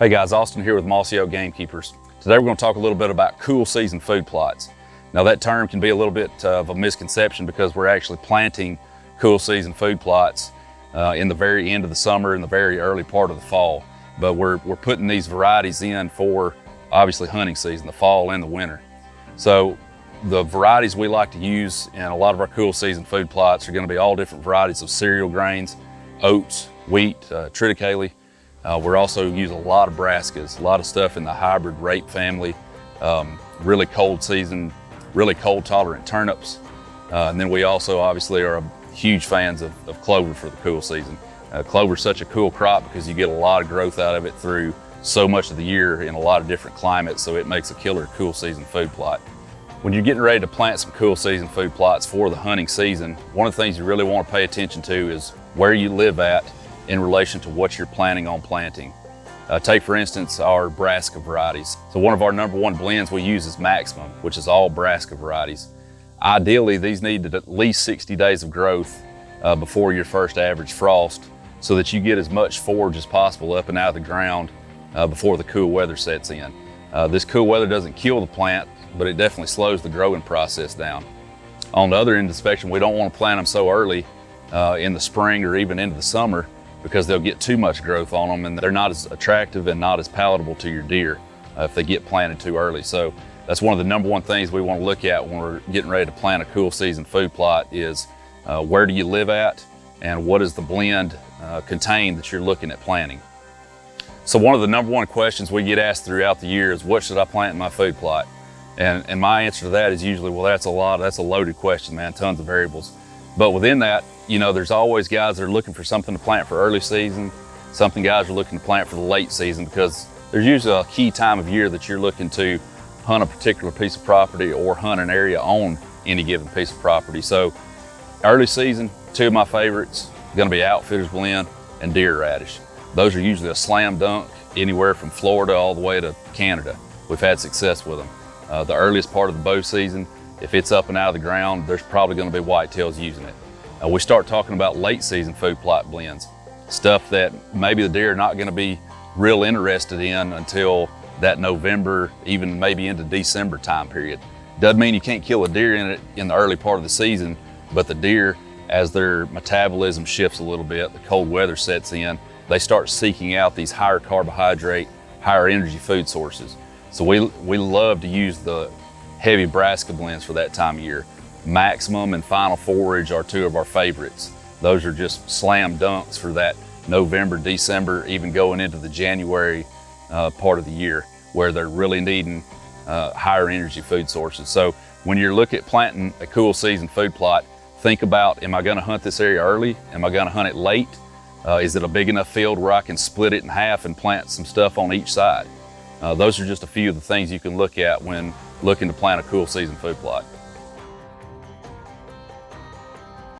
Hey guys, Austin here with Mossy Gamekeepers. Today we're going to talk a little bit about cool season food plots. Now that term can be a little bit of a misconception because we're actually planting cool season food plots in the very end of the summer and the very early part of the fall. But we're putting these varieties in for obviously hunting season, the fall and the winter. So the varieties we like to use in a lot of our cool season food plots are going to be all different varieties of cereal grains, oats, wheat, triticale. We're also using a lot of brassicas, a lot of stuff in the hybrid rape family, really cold season, really cold tolerant turnips. And then we also obviously are huge fans of clover for the cool season. Clover is such a cool crop because you get a lot of growth out of it through so much of the year in a lot of different climates, so it makes a killer cool season food plot. When you're getting ready to plant some cool season food plots for the hunting season, one of the things you really want to pay attention to is where you live at in relation to what you're planning on planting. Take for instance our brassica varieties. So one of our #1 blends we use is Maximum, which is all brassica varieties. Ideally, these need at least 60 days of growth before your first average frost so that you get as much forage as possible up and out of the ground before the cool weather sets in. This cool weather doesn't kill the plant, but it definitely slows the growing process down. On the other end of the spectrum, we don't want to plant them so early in the spring or even into the summer because they'll get too much growth on them and they're not as attractive and not as palatable to your deer if they get planted too early. So that's one of the #1 things we want to look at when we're getting ready to plant a cool season food plot is where do you live at and what does the blend contain that you're looking at planting. So one of the #1 questions we get asked throughout the year is what should I plant in my food plot? And my answer to that is usually, well, that's a loaded question, man, tons of variables. But within that, you know, there's always guys that are looking for something to plant for early season, something guys are looking to plant for the late season because there's usually a key time of year that you're looking to hunt a particular piece of property or hunt an area on any given piece of property. So early season, 2 of my favorites, gonna be Outfitters Blend and Deer Radish. Those are usually a slam dunk anywhere from Florida all the way to Canada. We've had success with them. The earliest part of the bow season, if it's up and out of the ground, there's probably gonna be whitetails using it. We start talking about late season food plot blends, stuff that maybe the deer are not gonna be real interested in until that November, even maybe into December time period. Doesn't mean you can't kill a deer in it in the early part of the season, but the deer, as their metabolism shifts a little bit, the cold weather sets in, they start seeking out these higher carbohydrate, higher energy food sources. So we love to use the heavy brassica blends for that time of year. Maximum and Final Forage are 2 of our favorites. Those are just slam dunks for that November, December, even going into the January part of the year where they're really needing higher energy food sources. So when you're looking at planting a cool season food plot, think about, am I gonna hunt this area early? Am I gonna hunt it late? Is it a big enough field where I can split it in half and plant some stuff on each side? Those are just a few of the things you can look at when looking to plant a cool season food plot.